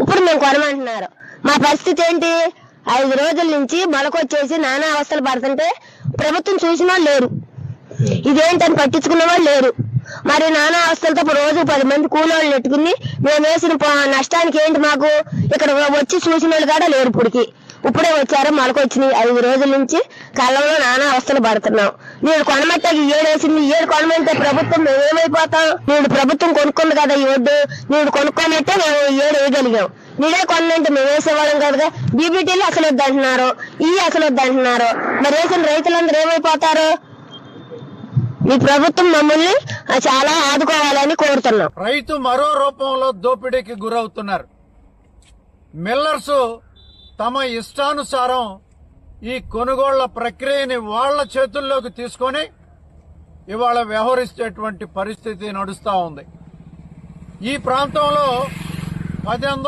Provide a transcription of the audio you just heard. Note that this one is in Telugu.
ఇప్పుడు మేము కొనమంటున్నారు. మా పరిస్థితి ఏంటి? 5 రోజుల నుంచి మొలకొచ్చేసి నానా అవస్థలు పడుతుంటే ప్రభుత్వం చూసిన వాళ్ళు లేరు, ఇదేంటని పట్టించుకున్న వాళ్ళు లేరు. మరి నానా అవస్థలతో రోజు 10 మంది కూలోళ్ళు నెట్టుకుని మేము వేసిన నష్టానికి ఏంటి మాకు? ఇక్కడ వచ్చి చూసిన వాళ్ళు కూడా లేరు. ఇప్పుడే వచ్చారు, మొలకొచ్చినాయి. 5 రోజుల నుంచి కళ్ళంలో నానా అవస్థలు పడుతున్నాం. నేను కొనమట్టాకి ఏడేసింది, ఏడు కొనమంటే ప్రభుత్వం మేమేమైపోతాం? నేను ప్రభుత్వం కొనుక్కుంది కదా ఈ ఒడ్డు, నేను కొనుక్కోమంటే మేము 7 వేయగలిగాం. నీడే కొనంటే మేము వేసేవాళ్ళం కదా. బీబీటీలు అసలు వద్దంటున్నారు, అసలు వద్దంటున్నారు. మరి వేసిన రైతులందరూ ఏమైపోతారు? ఈ ప్రభుత్వం మమ్మల్ని చాలా ఆదుకోవాలని కోరుతున్నాం. రైతు మరో రూపంలో దోపిడీకి గురవుతున్నారు. మిల్లర్స్ తమ ఇష్టానుసారం ఈ కొనుగోళ్ల ప్రక్రియని వాళ్ల చేతుల్లోకి తీసుకొని ఇవాళ వ్యవహరిస్తేటువంటి పరిస్థితి నడుస్తా ఉంది. ఈ ప్రాంతంలో 18